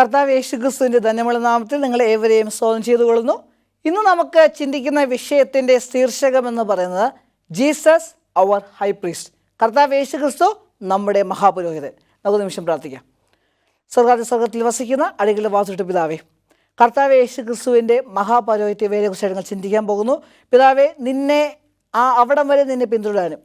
കർത്താവ് യേശുക്രിസ്തുവിൻ്റെ ധന്യമുള്ള നാമത്തിൽ നിങ്ങളെ ഏവരെയും സ്വാഗതം ചെയ്തുകൊള്ളുന്നു. ഇന്ന് നമുക്ക് ചിന്തിക്കുന്ന വിഷയത്തിൻ്റെ ശീർഷകം എന്ന് പറയുന്നത് ജീസസ് അവർ ഹൈ പ്രീസ്റ്റ്. കർത്താവ് യേശുക്രിസ്തു നമ്മുടെ മഹാപുരോഹിതൻ. നമുക്ക് നിമിഷം പ്രാർത്ഥിക്കാം. സ്വർഗത്തിൽ വസിക്കുന്ന അടികളുടെ വാസുട്ട് പിതാവേ, കർത്താവ് യേശുക്രിസ്തുവിൻ്റെ മഹാപൗരോഹിത്യ വേലയെക്കുറിച്ച് ഞങ്ങൾ ചിന്തിക്കാൻ പോകുന്നു. പിതാവേ, നിന്നെ അവിടം വരെ നിന്നെ പിന്തുടരാനും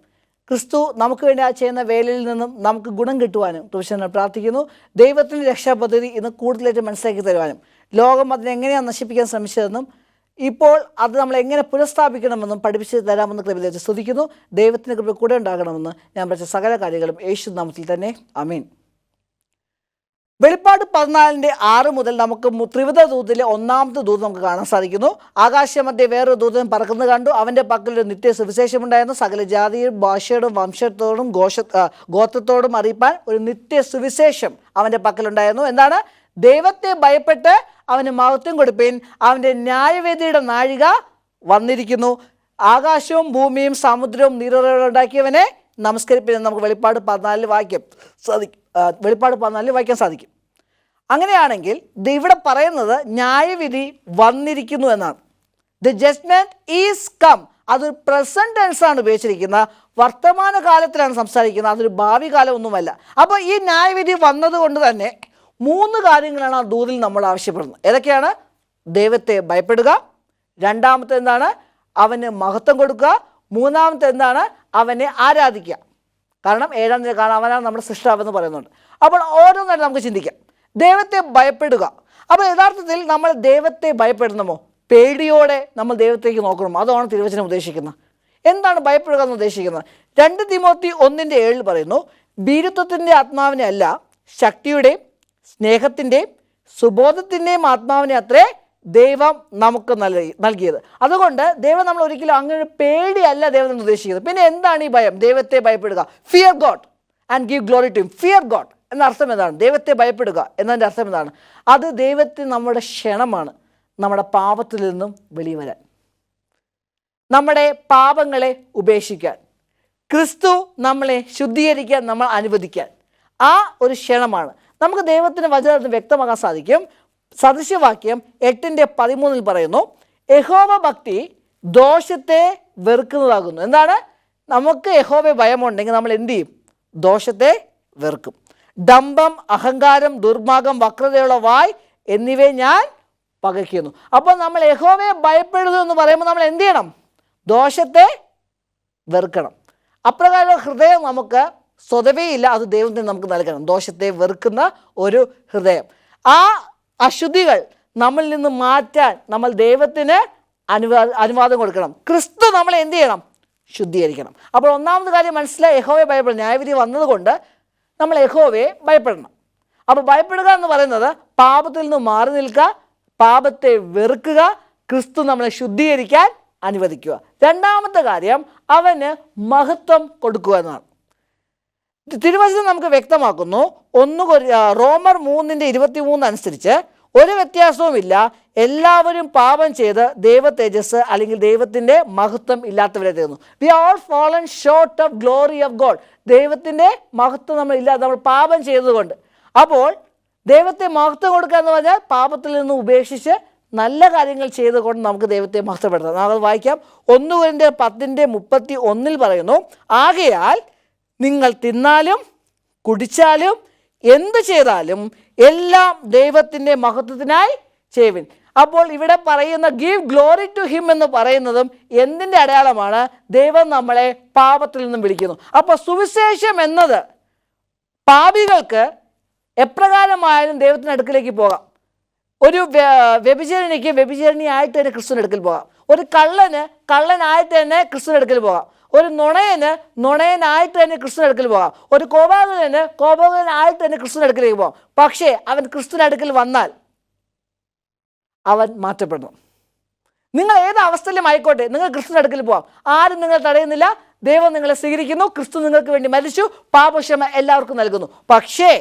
ക്രിസ്തു നമുക്ക് വേണ്ടി ചെയ്യുന്ന വേലയിൽ നിന്നും നമുക്ക് ഗുണം കിട്ടുവാനും ക്രിസ്ത്യൻ പ്രാർത്ഥിക്കുന്നു. ദൈവത്തിൻ്റെ രക്ഷാപദ്ധതി ഇന്ന് കൂടുതലായിട്ട് മനസ്സിലാക്കി തരുവാനും ലോകം അതിനെങ്ങനെയാണ് നശിപ്പിക്കാൻ ശ്രമിച്ചതെന്നും ഇപ്പോൾ അത് നമ്മൾ എങ്ങനെ പുനഃസ്ഥാപിക്കണമെന്നും പഠിപ്പിച്ച് തരാമെന്ന് കൃപ സ്തുതിക്കുന്നു. ദൈവത്തിൻ്റെ കൃപ കൂടെ ഉണ്ടാകണമെന്ന് ഞാൻ പഠിച്ച സകല കാര്യങ്ങളും യേശു നാമത്തിൽ തന്നെ ആമീൻ. വെളിപ്പാട് 14:6 മുതൽ നമുക്ക് ത്രിവിധ ദൂതിലെ ഒന്നാമത്തെ ദൂത് നമുക്ക് കാണാൻ സാധിക്കുന്നു. ആകാശമധ്യേ വേറൊരു ദൂതൻ പറക്കുന്നത് കണ്ടു. അവൻ്റെ പക്കലൊരു നിത്യ സുവിശേഷമുണ്ടായിരുന്നു. സകല ജാതിയും ഭാഷയോടും വംശത്തോടും ഗോത്രത്തോടും അറിയിപ്പാൻ ഒരു നിത്യ സുവിശേഷം അവൻ്റെ പക്കലുണ്ടായിരുന്നു. എന്താണ്? ദൈവത്തെ ഭയപ്പെട്ട് അവന് മഹത്വം കൊടുപ്പീൻ, അവൻ്റെ ന്യായവേദിയുടെ നാഴിക വന്നിരിക്കുന്നു. ആകാശവും ഭൂമിയും സമുദ്രവും നീരുറവുണ്ടാക്കിയവനെ നമസ്കരിപ്പിൻ. നമുക്ക് വെളിപ്പാട് 14 വായിക്കാൻ സാധിക്കും. അങ്ങനെയാണെങ്കിൽ ഇവിടെ പറയുന്നത് ന്യായവിധി വന്നിരിക്കുന്നു എന്നാണ്. The judgment is come. അതൊരു പ്രസന്റ് ടെൻസ് ആണ് ഉപയോഗിച്ചിരിക്കുന്നത്. വർത്തമാന കാലത്തിലാണ് സംസാരിക്കുന്നത്, അതൊരു ഭാവി കാലം ഒന്നുമല്ല. അപ്പോൾ ഈ ന്യായവിധി വന്നതുകൊണ്ട് തന്നെ 3 കാര്യങ്ങളാണ് ആ ദൂതിൽ നമ്മൾ ആവശ്യപ്പെടുന്നത്. ഏതൊക്കെയാണ്? ദൈവത്തെ ഭയപ്പെടുക, രണ്ടാമത്തെ എന്താണ്? അവന് മഹത്വം കൊടുക്കുക, മൂന്നാമത്തെ എന്താണ്? അവനെ ആരാധിക്കുക. കാരണം 7-ാം തീയതി കാണാൻ അവനാണ് നമ്മുടെ സൃഷ്ടാവെന്ന് പറയുന്നുണ്ട്. അപ്പോൾ ഓരോന്നായിട്ട് നമുക്ക് ചിന്തിക്കാം. ദൈവത്തെ ഭയപ്പെടുക. അപ്പോൾ യഥാർത്ഥത്തിൽ നമ്മൾ ദൈവത്തെ ഭയപ്പെടുന്നമോ? പേടിയോടെ നമ്മൾ ദൈവത്തേക്ക് നോക്കണമോ? അതാണ് തിരുവചനം ഉദ്ദേശിക്കുന്നത്. എന്താണ് ഭയപ്പെടുക എന്ന് ഉദ്ദേശിക്കുന്നത്? 2 തിമോത്തി 1:7 പറയുന്നു, ഭീരുത്വത്തിൻ്റെ ആത്മാവിനെ അല്ല, ശക്തിയുടെയും സ്നേഹത്തിൻ്റെയും സുബോധത്തിൻ്റെയും ആത്മാവിനെ അത്രേ ദൈവം നമുക്ക് നൽകിയത്. അതുകൊണ്ട് ദൈവം നമ്മൾ ഒരിക്കലും അങ്ങനെ പേടിയല്ല ദൈവം എന്ന് ഉദ്ദേശിക്കുന്നത്. പിന്നെ എന്താണ് ഈ ഭയം? ദൈവത്തെ ഭയപ്പെടുക. Fear God and give glory to him. Fear God എന്ന അർത്ഥം എന്താണ്? ദൈവത്തെ ഭയപ്പെടുക എന്നതിൻ്റെ അർത്ഥം എന്താണ്? അത് ദൈവത്തിന് നമ്മുടെ ക്ഷണമാണ് നമ്മുടെ പാപത്തിൽ നിന്നും വെളിയിൽ വരാൻ, നമ്മുടെ പാപങ്ങളെ ഉപേക്ഷിക്കാൻ, ക്രിസ്തു നമ്മളെ ശുദ്ധീകരിക്കാൻ നമ്മൾ അനുവദിക്കാൻ. ആ ഒരു ക്ഷണമാണ് നമുക്ക് ദൈവത്തിൻ്റെ വചനത്തിൽ വ്യക്തമാക്കാൻ സാധിക്കും. സദൃശ്യവാക്യം 8:13 പറയുന്നു, യഹോവ ഭക്തി ദോഷത്തെ വെറുക്കുന്നതാകുന്നു. എന്താണ്? നമുക്ക് യഹോവയെ ഭയമുണ്ടെങ്കിൽ നമ്മൾ എന്ത് ചെയ്യും? ദോഷത്തെ വെറുക്കും. ഡംഭം, അഹങ്കാരം, ദുർമാർഗ്ഗം, വക്രതയുള്ള വായ് എന്നിവയെ ഞാൻ പകയ്ക്കുന്നു. അപ്പോൾ നമ്മൾ യഹോവയെ ഭയപ്പെടുന്നു എന്ന് പറയുമ്പോൾ നമ്മൾ എന്ത് ചെയ്യണം? ദോഷത്തെ വെറുക്കണം. അപ്രകാരം ഹൃദയം നമുക്ക് സ്വതവേ ഇല്ല, അത് ദൈവത്തിന് നമുക്ക് നൽകണം. ദോഷത്തെ വെറുക്കുന്ന ഒരു ഹൃദയം. ആ അശുദ്ധികൾ നമ്മളിൽ നിന്ന് മാറ്റാൻ നമ്മൾ ദൈവത്തിന് അനുവാദം കൊടുക്കണം. ക്രിസ്തു നമ്മളെ എന്ത് ചെയ്യണം? ശുദ്ധീകരിക്കണം. അപ്പോൾ ഒന്നാമത്തെ കാര്യം മനസ്സിലായി, യഹോവയെ ഭയപ്പെടണം. ന്യായവിധി വന്നതുകൊണ്ട് നമ്മൾ യഹോവയെ ഭയപ്പെടണം. അപ്പോൾ ഭയപ്പെടുക എന്ന് പറയുന്നത് പാപത്തിൽ നിന്ന് മാറി നിൽക്കുക, പാപത്തെ വെറുക്കുക, ക്രിസ്തു നമ്മളെ ശുദ്ധീകരിക്കാൻ അനുവദിക്കുക. രണ്ടാമത്തെ കാര്യം അവന് മഹത്വം കൊടുക്കുക എന്നാണ്. തിരുവചനം നമുക്ക് വ്യക്തമാക്കുന്നു. റോമർ 3:23 അനുസരിച്ച് ഒരു വ്യത്യാസവുമില്ല, എല്ലാവരും പാപം ചെയ്ത് ദൈവ തേജസ് അല്ലെങ്കിൽ ദൈവത്തിൻ്റെ മഹത്വം ഇല്ലാത്തവരെ തീർന്നു. We are all fallen short of glory of God. ദൈവത്തിൻ്റെ മഹത്വം നമ്മൾ ഇല്ലാതെ നമ്മൾ പാപം ചെയ്തതുകൊണ്ട്. അപ്പോൾ ദൈവത്തെ മഹത്വം കൊടുക്കുക എന്ന് പറഞ്ഞാൽ പാപത്തിൽ നിന്ന് ഉപേക്ഷിച്ച് നല്ല കാര്യങ്ങൾ ചെയ്തുകൊണ്ട് നമുക്ക് ദൈവത്തെ മഹത്വപ്പെടുത്താം. നമുക്ക് വായിക്കാം. 1 കൊരിന്ത്യർ 10:31 പറയുന്നു, ആകയാൽ നിങ്ങൾ തിന്നാലും കുടിച്ചാലും എന്ത് ചെയ്താലും എല്ലാം ദൈവത്തിൻ്റെ മഹത്വത്തിനായി ചെയ്യുവിൻ. അപ്പോൾ ഇവിടെ പറയുന്ന ഗീവ് ഗ്ലോറി ടു ഹിം എന്ന് പറയുന്നതും എന്തിൻ്റെ അടയാളമാണ്? ദൈവം നമ്മളെ പാപത്തിൽ നിന്നും വിളിക്കുന്നു. അപ്പോൾ സുവിശേഷം എന്നത് പാപികൾക്ക് എപ്രകാരമായാലും ദൈവത്തിൻ്റെ അടുക്കിലേക്ക് പോകാം. ഒരു വ്യഭിചാരിണിക്ക് വ്യഭിചാരിണിയായിട്ട് തന്നെ ക്രിസ്തുവിൻ്റെ അടുക്കൽ പോകാം. ഒരു കള്ളനായിട്ട് തന്നെ ക്രിസ്തുവിൻ്റെ അടുക്കൽ പോകാം. ഒരു നുണയനായിട്ട് തന്നെ ക്രിസ്തുവിൻ്റെ അടുക്കൽ പോകാം. ഒരു കോപാകുലനായിട്ട് തന്നെ ക്രിസ്തുവിൻ്റെ അടുക്കലേക്ക് പോകാം. പക്ഷേ അവൻ ക്രിസ്തുവിൻ്റെ അടുക്കൽ വന്നാൽ അവൻ മാറ്റപ്പെടണം. നിങ്ങൾ ഏത് അവസ്ഥയിലും ആയിക്കോട്ടെ, നിങ്ങൾ ക്രിസ്തുവിൻ്റെ അടുക്കൽ പോകാം. ആരും നിങ്ങൾ തടയുന്നില്ല. ദൈവം നിങ്ങളെ സ്വീകരിക്കുന്നു. ക്രിസ്തു നിങ്ങൾക്ക് വേണ്ടി മരിച്ചു, പാപക്ഷമ എല്ലാവർക്കും നൽകുന്നു. പക്ഷേ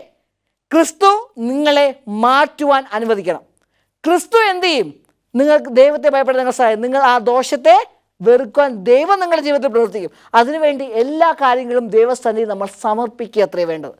ക്രിസ്തു നിങ്ങളെ മാറ്റുവാൻ അനുവദിക്കണം. ക്രിസ്തു എന്ത് ചെയ്യും? നിങ്ങൾക്ക് ദൈവത്തെ ഭയപ്പെടാൻ നിങ്ങൾ സഹായം. നിങ്ങൾ ആ ദോഷത്തെ വെറുക്കാൻ ദൈവം നിങ്ങളുടെ ജീവിതത്തിൽ പ്രവർത്തിക്കും. അതിനുവേണ്ടി എല്ലാ കാര്യങ്ങളും ദൈവസന്നിധിയിൽ നമ്മൾ സമർപ്പിക്കുക അത്രേ വേണ്ടത്.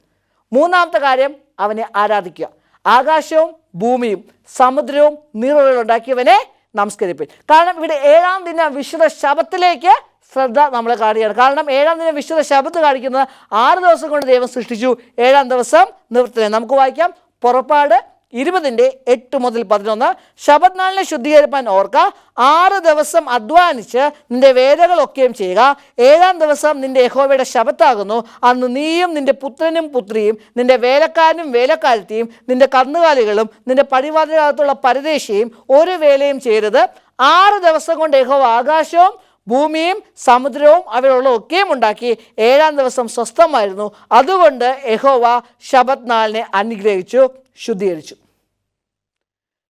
മൂന്നാമത്തെ കാര്യം അവനെ ആരാധിക്കുക. ആകാശവും ഭൂമിയും സമുദ്രവും നീറുണ്ടാക്കിയവനെ നമസ്കരിപ്പിൻ. കാരണം ഇവിടെ 7-ാം ദിനം വിശുദ്ധ ശബത്തിലേക്ക് ശ്രദ്ധ നമ്മളെ കാണിക്കുകയാണ്. കാരണം 7-ാം ദിനം വിശുദ്ധ ശബത്ത് കാണിക്കുന്നത് 6 ദിവസം കൊണ്ട് ദൈവം സൃഷ്ടിച്ചു, 7-ാം ദിവസം നിവർത്തനം. നമുക്ക് വായിക്കാം പുറപ്പാട് 20:8-11. ശബത്ത് നാളിനെ ശുദ്ധീകരിപ്പാൻ ഓർക്ക, 6 ദിവസം അധ്വാനിച്ച് നിന്റെ വേലകളൊക്കെയും ചെയ്യുക. 7-ാം ദിവസം നിന്റെ യഹോവയുടെ ശബത്താകുന്നു. അന്ന് നീയും നിന്റെ പുത്രനും പുത്രിയും നിന്റെ വേലക്കാരനും വേലക്കാരത്തെയും നിന്റെ കന്നുകാലികളും നിന്റെ പടിവാതിലകത്തുള്ള പരദേശിയും ഒരു വേലയും ചെയ്യരുത്. 6 ദിവസം കൊണ്ട് യഹോവ ആകാശവും ഭൂമിയും സമുദ്രവും അവരുള്ള ഒക്കെയും ഉണ്ടാക്കി. 7-ാം ദിവസം സ്വസ്ഥമായിരുന്നു. അതുകൊണ്ട് യഹോവ ശബത്ത് നാളിനെ അനുഗ്രഹിച്ചു, ശുദ്ധീകരിച്ചു.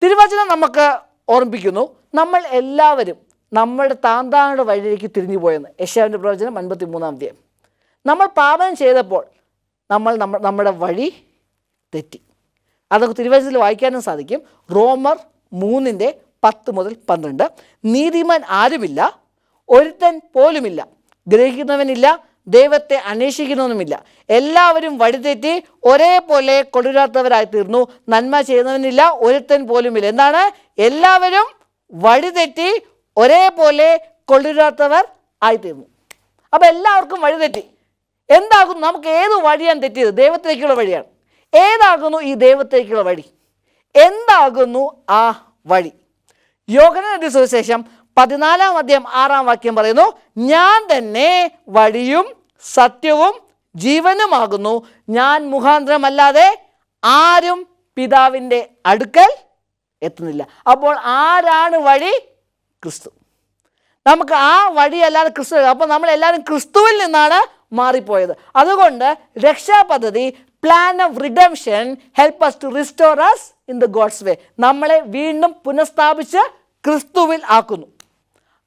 തിരുവചനം നമുക്ക് ഓർമ്മിപ്പിക്കുന്നു, നമ്മൾ എല്ലാവരും നമ്മുടെ താന്താങ്ങളുടെ വഴിയിലേക്ക് തിരിഞ്ഞു പോയെന്ന്. യെശയ്യാവിൻ്റെ പ്രവചനം 53-ാം അധ്യായം. നമ്മൾ പാപം ചെയ്തപ്പോൾ നമ്മുടെ വഴി തെറ്റി. അതൊക്കെ തിരുവചനത്തിൽ വായിക്കാനും സാധിക്കും. റോമർ 3:10-12. നീതിമാൻ ആരുമില്ല, ഒരുത്തൻ പോലുമില്ല, ഗ്രഹിക്കുന്നവനില്ല, ദൈവത്തെ അന്വേഷിക്കുന്നവനുമില്ല. എല്ലാവരും വഴിതെറ്റി ഒരേപോലെ കൊള്ളരുതാത്തവരായി തീർന്നു. നന്മ ചെയ്യുന്നവനില്ല, ഒരുത്തൻ പോലുമില്ല. എന്താണ്? എല്ലാവരും വഴിതെറ്റി ഒരേപോലെ കൊള്ളരുതാത്തവർ ആയിത്തീർന്നു. അപ്പം എല്ലാവർക്കും വഴിതെറ്റി. എന്താകുന്നു? നമുക്ക് ഏത് വഴിയാണ് തെറ്റിയത്? ദൈവത്തിലേക്കുള്ള വഴിയാണ്. ഏതാകുന്നു ഈ ദൈവത്തിലേക്കുള്ള വഴി? എന്താകുന്നു ആ വഴി? യോഹന്നാന്റെ സുവിശേഷം 14-ാം അധ്യായം 6-ാം വാക്യം പറയുന്നു, ഞാൻ തന്നെ വഴിയും സത്യവും ജീവനുമാകുന്നു. ഞാൻ മുഖാന്തരമല്ലാതെ ആരും പിതാവിൻ്റെ അടുക്കൽ എത്തുന്നില്ല. അപ്പോൾ ആരാണ് വഴി? ക്രിസ്തു. നമുക്ക് ആ വഴിയല്ലാതെ ക്രിസ്തു. അപ്പോൾ നമ്മളെല്ലാവരും ക്രിസ്തുവിൽ നിന്നാണ് മാറിപ്പോയത്. അതുകൊണ്ട് രക്ഷാപദ്ധതി, plan of redemption help us to restore us in the God's way. നമ്മളെ വീണ്ടും പുനഃസ്ഥാപിച്ച് ക്രിസ്തുവിൽ ആക്കുന്നു.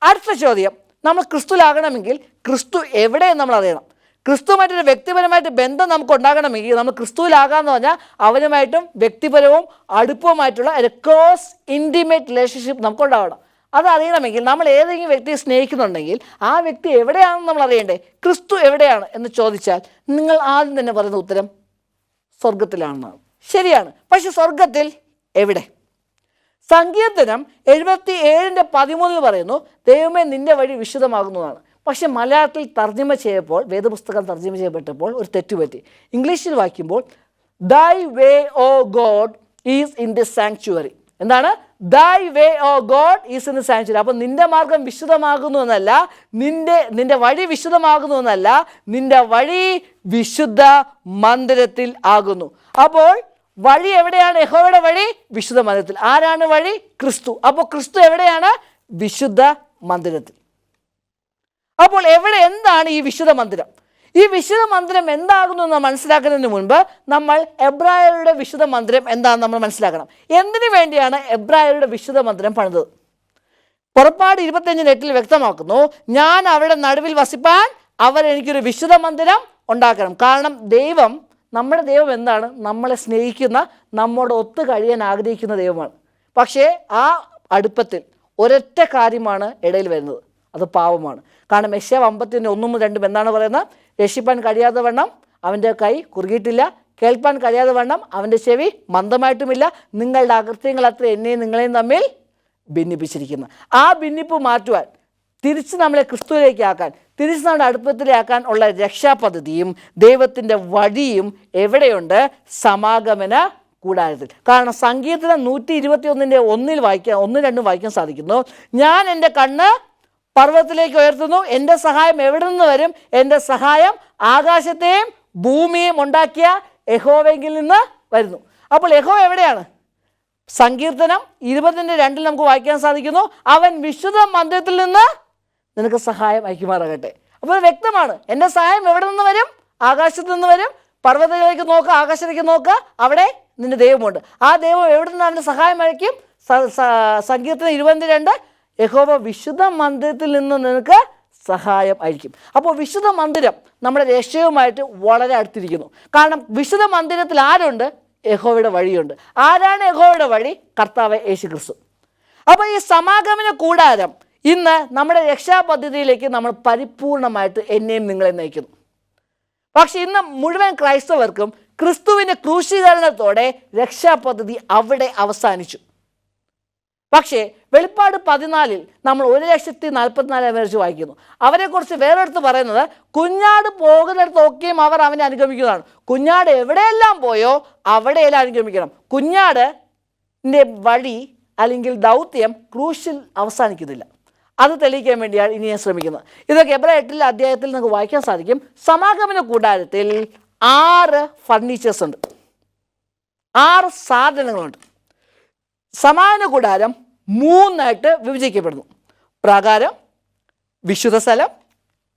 അടുത്ത ചോദ്യം, നമ്മൾ ക്രിസ്തുവിലാകണമെങ്കിൽ ക്രിസ്തു എവിടെയെന്ന് നമ്മൾ അറിയണം. ക്രിസ്തുവുമായിട്ടൊരു വ്യക്തിപരമായിട്ട് ബന്ധം നമുക്ക് ഉണ്ടാകണമെങ്കിൽ നമ്മൾ ക്രിസ്തുവിലാകാമെന്ന് പറഞ്ഞാൽ അവനുമായിട്ടും വ്യക്തിപരവും അടുപ്പവുമായിട്ടുള്ള ഒരു ക്ലോസ് ഇൻറ്റിമേറ്റ് റിലേഷൻഷിപ്പ് നമുക്കുണ്ടാവണം. അതറിയണമെങ്കിൽ നമ്മൾ ഏതെങ്കിലും വ്യക്തിയെ സ്നേഹിക്കുന്നുണ്ടെങ്കിൽ ആ വ്യക്തി എവിടെയാണെന്ന് നമ്മൾ അറിയണ്ടേ. ക്രിസ്തു എവിടെയാണ് എന്ന് ചോദിച്ചാൽ നിങ്ങൾ ആദ്യം തന്നെ പറയുന്ന ഉത്തരം സ്വർഗത്തിലാണെന്നാണ്. ശരിയാണ്. പക്ഷെ സ്വർഗത്തിൽ എവിടെ? സങ്കീർത്തനം 77:13 പറയുന്നു, ദൈവമേ നിന്റെ വഴി വിശുദ്ധമാകുന്നതാണ്. പക്ഷെ മലയാളത്തിൽ തർജ്ജിമ ചെയ്യപ്പോൾ, വേദപുസ്തകം തർജ്ജിമ ചെയ്യപ്പെട്ടപ്പോൾ ഒരു തെറ്റുപറ്റി. ഇംഗ്ലീഷിൽ വായിക്കുമ്പോൾ thy way O God is in the sanctuary. എന്താണ്? Thy way O God is in the sanctuary. അപ്പം നിന്റെ മാർഗം വിശുദ്ധമാകുന്നു എന്നല്ല, നിന്റെ വഴി വിശുദ്ധമാകുന്നു എന്നല്ല, നിന്റെ വഴി വിശുദ്ധ മന്ദിരത്തിൽ ആകുന്നു. അപ്പോൾ വഴി എവിടെയാണ്? യഹോവയുടെ വഴി വിശുദ്ധ മന്ദിരത്തിൽ. ആരാണ് വഴി? ക്രിസ്തു. അപ്പോൾ ക്രിസ്തു എവിടെയാണ്? വിശുദ്ധ മന്ദിരത്തിൽ. അപ്പോൾ എന്താണ് ഈ വിശുദ്ധ മന്ദിരം? ഈ വിശുദ്ധ മന്ദിരം എന്താകുന്നു എന്ന് മനസ്സിലാക്കുന്നതിന് മുൻപ് നമ്മൾ എബ്രായരുടെ വിശുദ്ധ മന്ദിരം എന്താണെന്ന് നമ്മൾ മനസ്സിലാക്കണം. എന്തിനു വേണ്ടിയാണ് എബ്രായരുടെ വിശുദ്ധ മന്ദിരം പണിതത്? പുറപ്പാട് 25:8 വ്യക്തമാക്കുന്നു, ഞാൻ അവരുടെ നടുവിൽ വസിപ്പാൻ അവർ എനിക്കൊരു വിശുദ്ധ മന്ദിരം ഉണ്ടാക്കണം. കാരണം നമ്മുടെ ദൈവം എന്താണ്? നമ്മളെ സ്നേഹിക്കുന്ന, നമ്മോട് ഒത്തു കഴിയാൻ ആഗ്രഹിക്കുന്ന ദൈവമാണ്. പക്ഷേ ആ അടുപ്പത്തിൽ ഒരൊറ്റ കാര്യമാണ് ഇടയിൽ വരുന്നത്, അത് പാവമാണ്. കാരണം യെശയ്യാവ് 50:1-2 എന്താണ് പറയുന്നത്? രക്ഷിപ്പാൻ കഴിയാതെ വണ്ണം അവൻ്റെ കൈ കുറുകിയിട്ടില്ല, കേൾപ്പാൻ കഴിയാതെ വണ്ണം അവൻ്റെ ചെവി മന്ദമായിട്ടുമില്ല, നിങ്ങളുടെ അകൃത്യങ്ങൾ അത്ര എന്നെയും നിങ്ങളെയും തമ്മിൽ ഭിന്നിപ്പിച്ചിരിക്കുന്നു. ആ ഭിന്നിപ്പ് മാറ്റുവാൻ, തിരിച്ച് നമ്മളെ ക്രിസ്തുവിലേക്ക് ആക്കാൻ, തിരിച്ച് നമ്മുടെ അടുപ്പത്തിലാക്കാൻ ഉള്ള രക്ഷാപദ്ധതിയും ദൈവത്തിൻ്റെ വഴിയും എവിടെയുണ്ട്? സമാഗമന കൂടാരത്തിൽ. കാരണം സങ്കീർത്തനം 121:1 വായിക്കാൻ 1-2 വായിക്കാൻ സാധിക്കുന്നു, ഞാൻ എൻ്റെ കണ്ണ് പർവ്വതത്തിലേക്ക് ഉയർത്തുന്നു, എൻ്റെ സഹായം എവിടെ നിന്ന് വരും? എൻ്റെ സഹായം ആകാശത്തെയും ഭൂമിയെയും ഉണ്ടാക്കിയ യഹോവയിൽ നിന്ന് വരുന്നു. അപ്പോൾ യഹോവ എവിടെയാണ്? സങ്കീർത്തനം 20:2 നമുക്ക് വായിക്കാൻ സാധിക്കുന്നു, അവൻ വിശുദ്ധ മന്ദിരത്തിൽ നിന്ന് നിനക്ക് സഹായം അയക്കുമാറാകട്ടെ. അപ്പോൾ വ്യക്തമാണ്, എൻ്റെ സഹായം എവിടെ നിന്ന് വരും? ആകാശത്ത് നിന്ന് വരും. പർവ്വതത്തിലേക്ക് നോക്കുക, ആകാശത്തേക്ക് നോക്കുക, അവിടെ നിന്റെ ദൈവമുണ്ട്. ആ ദൈവം എവിടെ നിന്ന് അവൻ്റെ സഹായം അയക്കും? സങ്കീർത്തനം 20:2, യഹോവ വിശുദ്ധ മന്ദിരത്തിൽ നിന്ന് നിനക്ക് സഹായം അയക്കും. അപ്പോൾ വിശുദ്ധ മന്ദിരം നമ്മുടെ രക്ഷയുമായിട്ട് വളരെ അടുത്തിരിക്കുന്നു. കാരണം വിശുദ്ധ മന്ദിരത്തിൽ ആരുണ്ട്? യഹോവയുടെ വഴിയുണ്ട്. ആരാണ് യഹോവയുടെ വഴി? കർത്താവ് യേശു ക്രിസ്തു. അപ്പോൾ ഈ സമാഗമന കൂടാരം ഇന്ന് നമ്മുടെ രക്ഷാപദ്ധതിയിലേക്ക് നമ്മൾ പരിപൂർണമായിട്ട് എന്നെയും നിങ്ങളെ നയിക്കുന്നു. പക്ഷെ ഇന്ന് മുഴുവൻ ക്രൈസ്തവർക്കും ക്രിസ്തുവിൻ്റെ ക്രൂശീകരണത്തോടെ രക്ഷാപദ്ധതി അവിടെ അവസാനിച്ചു. പക്ഷേ വെളിപ്പാട് 14 നമ്മൾ 1,44,000 പേരെ വായിക്കുന്നു. അവരെക്കുറിച്ച് വേറെടുത്ത് പറയുന്നത് കുഞ്ഞാട് പോകുന്നിടത്തൊക്കെയും അവർ അവനെ അനുഗമിക്കുന്നതാണ്. കുഞ്ഞാട് എവിടെയെല്ലാം പോയോ അവിടെയെല്ലാം അനുഗമിക്കണം. കുഞ്ഞാടിൻ്റെ വഴി അല്ലെങ്കിൽ ദൗത്യം ക്രൂശിൽ അവസാനിക്കുന്നില്ല. അത് തെളിയിക്കാൻ വേണ്ടിയാണ് ഇനി ഞാൻ ശ്രമിക്കുന്നത്. ഇതൊക്കെ എബ്രായ 8 അധ്യായത്തിൽ നിങ്ങൾക്ക് വായിക്കാൻ സാധിക്കും. സമാഗമന കൂടാരത്തിൽ 6 ഫർണിച്ചേഴ്സ് ഉണ്ട്, 6 സാധനങ്ങളുണ്ട്. സമാഗമന കൂടാരം 3 വിഭജിക്കപ്പെടുന്നു: പ്രാകാരം, വിശുദ്ധ സ്ഥലം,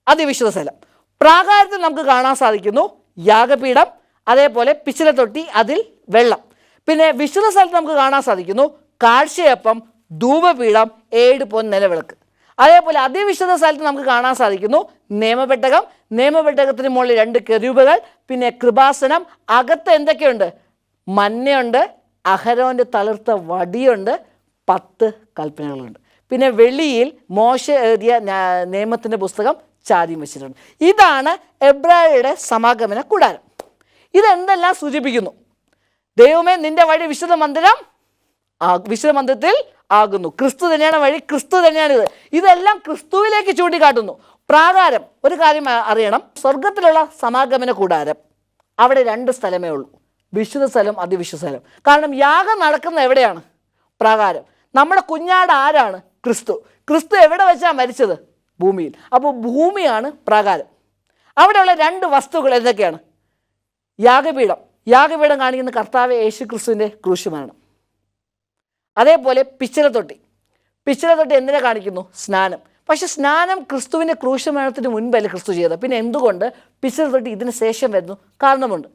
അതിവിശുദ്ധ സ്ഥലം. പ്രാകാരത്തിൽ നമുക്ക് കാണാൻ സാധിക്കുന്നു യാഗപീഠം, അതേപോലെ പിച്ചളത്തൊട്ടി, അതിൽ വെള്ളം. പിന്നെ വിശുദ്ധ സ്ഥലത്ത് നമുക്ക് കാണാൻ സാധിക്കുന്നു കാഴ്ചയപ്പം, ധൂപപീഠം, 7 പൊൻനിലവിളക്ക്. അതേപോലെ അതിവിശുദ്ധ സ്ഥലത്ത് നമുക്ക് കാണാൻ സാധിക്കുന്നു നിയമപെട്ടകം, നിയമപെട്ടകത്തിന് മുകളിൽ 2 കെരൂബുകൾ, പിന്നെ കൃപാസനം. അകത്ത് എന്തൊക്കെയുണ്ട്? മന്നയുണ്ട്, അഹരോൻ്റെ തളിർത്ത വടിയുണ്ട്, 10 കൽപ്പനകളുണ്ട്. പിന്നെ വെളിയിൽ മോശ എഴുതിയ നിയമത്തിൻ്റെ പുസ്തകം ചാരിയും വെച്ചിട്ടുണ്ട്. ഇതാണ് എബ്രായരുടെ സമാഗമന കൂടാരം. ഇതെന്തെല്ലാം സൂചിപ്പിക്കുന്നു? ദൈവമേ, നിന്റെ വഴി വിശുദ്ധ മന്ദിരത്തിൽ ആകുന്നു. ക്രിസ്തു തന്നെയാണ് വഴി, ക്രിസ്തു തന്നെയാണിത്. ഇതെല്ലാം ക്രിസ്തുവിലേക്ക് ചൂണ്ടിക്കാട്ടുന്നു. പ്രാകാരം, ഒരു കാര്യം അറിയണം, സ്വർഗത്തിലുള്ള സമാഗമന കൂടാരം അവിടെ 2 സ്ഥലമേ ഉള്ളൂ: വിശുദ്ധ സ്ഥലം, അതിവിശുദ്ധ സ്ഥലം. കാരണം യാഗം നടക്കുന്ന എവിടെയാണ്? പ്രാകാരം. നമ്മുടെ കുഞ്ഞാട് ആരാണ്? ക്രിസ്തു. ക്രിസ്തു എവിടെ വെച്ചാണ് മരിച്ചത്? ഭൂമിയിൽ. അപ്പോൾ ഭൂമിയാണ് പ്രാകാരം. അവിടെയുള്ള 2 വസ്തുക്കൾ എന്തൊക്കെയാണ്? യാഗപീഠം. യാഗപീഠം കാണിക്കുന്ന കർത്താവ് യേശു ക്രിസ്തുവിൻ്റെ ക്രൂശുമരണം. അതേപോലെ പിച്ചളത്തൊട്ടി. പിച്ചളത്തൊട്ടി എന്തിനെ കാണിക്കുന്നു? സ്നാനം. പക്ഷെ സ്നാനം ക്രിസ്തുവിൻ്റെ ക്രൂശമരണത്തിന് മുൻപല്ലേ ക്രിസ്തു ചെയ്തത്. പിന്നെ എന്തുകൊണ്ട് പിച്ചളത്തൊട്ടി ഇതിന് ശേഷം വരുന്നു? കാരണമുണ്ട്.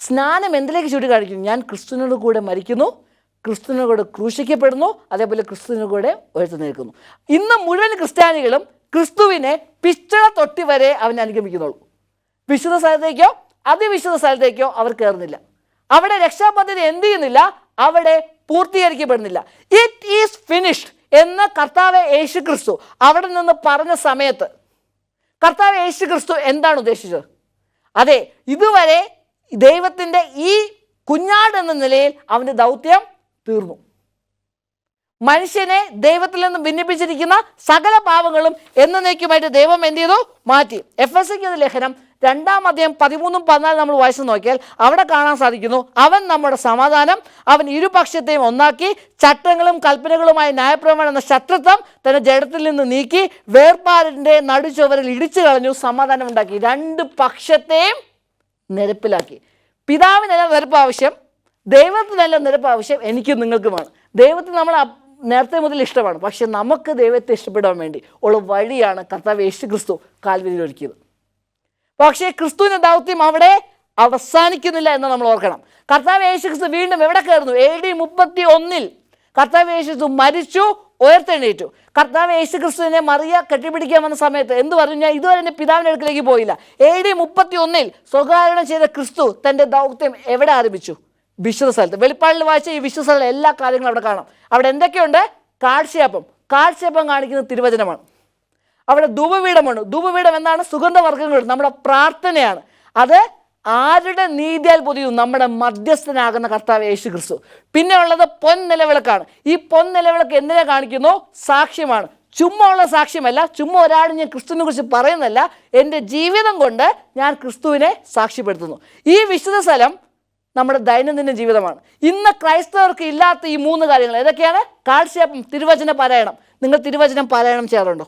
സ്നാനം എന്തിലേക്ക് ചൂണ്ടിക്കാണിക്കുന്നു? ഞാൻ ക്രിസ്തുവിനോട് കൂടെ മരിക്കുന്നു, ക്രിസ്തുവിനോട് കൂടെ ക്രൂശിക്കപ്പെടുന്നു, അതേപോലെ ക്രിസ്തുവിനോട് കൂടെ ഉയർത്തെഴുന്നേൽക്കുന്നു. ഇന്ന് മുഴുവൻ ക്രിസ്ത്യാനികളും ക്രിസ്തുവിനെ പിച്ചളത്തൊട്ടി വരെ അവനെ അനുഗമിക്കുന്നുള്ളൂ. വിശുദ്ധ സ്ഥലത്തേക്കോ അതിവിശുദ്ധ സ്ഥലത്തേക്കോ അവർ കയറുന്നില്ല. അവിടെ രക്ഷാപദ്ധതി എന്ത് ചെയ്യുന്നില്ല? അവിടെ പൂർത്തീകരിക്കപ്പെടുന്നില്ല. ഇറ്റ് ഈസ് ഫിനിഷ്ഡ് എന്ന് കർത്താവ് യേശു ക്രിസ്തു അവിടെ നിന്ന് പറഞ്ഞ സമയത്ത് കർത്താവ് യേശു ക്രിസ്തു എന്താണ് ഉദ്ദേശിച്ചത്? അതെ, ഇതുവരെ ദൈവത്തിൻ്റെ ഈ കുഞ്ഞാട് എന്ന നിലയിൽ അവൻ്റെ ദൗത്യം തീർന്നു. മനുഷ്യനെ ദൈവത്തിൽ നിന്ന് ഭിന്നിപ്പിച്ചിരിക്കുന്ന സകല പാവങ്ങളും എന്നേക്കുമായിട്ട് ദൈവം എന്ത് ചെയ്തു? മാറ്റി. എഫെസ്യർക്കുള്ള ലേഖനം 2-ാം അധ്യായം 13-14 നമ്മൾ വായിച്ചു നോക്കിയാൽ അവിടെ കാണാൻ സാധിക്കുന്നു, അവൻ നമ്മുടെ സമാധാനം, അവൻ ഇരുപക്ഷത്തെയും ഒന്നാക്കി, ചട്ടങ്ങളും കൽപ്പനകളുമായ ന്യായപ്രമാണം എന്ന ശത്രുത്വം തന്റെ ജഡത്തിൽ നിന്ന് നീക്കി, വേർപാടിൻ്റെ നടുചുവരിൽ ഇടിച്ചു കളഞ്ഞു, സമാധാനം ഉണ്ടാക്കി. 2 പക്ഷത്തെയും നിരപ്പിലാക്കി. പിതാവിനല്ല നിരപ്പ് ആവശ്യം, ദൈവത്തിനല്ല നിരപ്പ് ആവശ്യം, എനിക്കും നിങ്ങൾക്കുമാണ്. ദൈവത്തിന് നമ്മൾ നേരത്തെ മുതൽ ഇഷ്ടമാണ്. പക്ഷെ നമുക്ക് ദൈവത്തെ ഇഷ്ടപ്പെടാൻ വേണ്ടി ഉള്ള വഴിയാണ് കർത്താവ് യേശു ക്രിസ്തു കാൽവരിയിൽ ഒരുക്കിയത്. പക്ഷേ ക്രിസ്തുവിൻ്റെ ദൗത്യം അവിടെ അവസാനിക്കുന്നില്ല എന്ന് നമ്മൾ ഓർക്കണം. കർത്താവ് യേശു ക്രിസ്തു വീണ്ടും എവിടെ കയറുന്നു? AD 31 കർത്താവ് യേശു ക്രിസ്തു മരിച്ചു, ഉയർത്തെഴുന്നേറ്റു. കർത്താവ് യേശു ക്രിസ്തുവിനെ മറിയ കെട്ടിപ്പിടിക്കാൻ വന്ന സമയത്ത് എന്ത് പറഞ്ഞു? ഞാൻ ഇതുവരെ എൻ്റെ പിതാവിൻ്റെ അടുക്കിലേക്ക് പോയില്ല. AD 31 സ്വകാരണം ചെയ്ത ക്രിസ്തു തൻ്റെ ദൗത്യം എവിടെ ആരംഭിച്ചു? വിശുദ്ധ സ്ഥലത്ത്. വെളിപ്പാടിൽ വായിച്ച ഈ വിശുദ്ധ സ്ഥലം എല്ലാ കാര്യങ്ങളും അവിടെ കാണാം. അവിടെ എന്തൊക്കെയുണ്ട്? കാഴ്ചയപ്പം. കാഴ്ചയപ്പം കാണിക്കുന്നത് തിരുവചനമാണ്. അവിടെ ധൂപപീഠമാണ്. ധൂപപീഠം എന്താണ്? സുഗന്ധവർഗ്ഗങ്ങൾ, നമ്മുടെ പ്രാർത്ഥനയാണ്. അത് ആരുടെ നീതിയാൽ പൊതിയുന്നു? നമ്മുടെ മധ്യസ്ഥനാകുന്ന കർത്താവ് യേശു ക്രിസ്തു. പിന്നെ ഉള്ളത് പൊൻനിലവിളക്കാണ്. ഈ പൊൻനിലവിളക്ക് എന്തിനെ കാണിക്കുന്നു? സാക്ഷ്യമാണ്. ചുമ്മാ ഉള്ള സാക്ഷ്യമല്ല, ചുമ്മാ ഒരാൾ ഞാൻ ക്രിസ്തുവിനെ കുറിച്ച് പറയുന്നല്ല, എൻ്റെ ജീവിതം കൊണ്ട് ഞാൻ ക്രിസ്തുവിനെ സാക്ഷ്യപ്പെടുത്തുന്നു. ഈ വിശുദ്ധ സ്ഥലം നമ്മുടെ ദൈനംദിന ജീവിതമാണ്. ഇന്ന് ക്രൈസ്തവർക്ക് ഇല്ലാത്ത ഈ 3 കാര്യങ്ങൾ ഏതൊക്കെയാണ്? കാഴ്ചയപ്പം, തിരുവചന പാരായണം. നിങ്ങൾ തിരുവചനം പാരായണം ചെയ്യാറുണ്ടോ?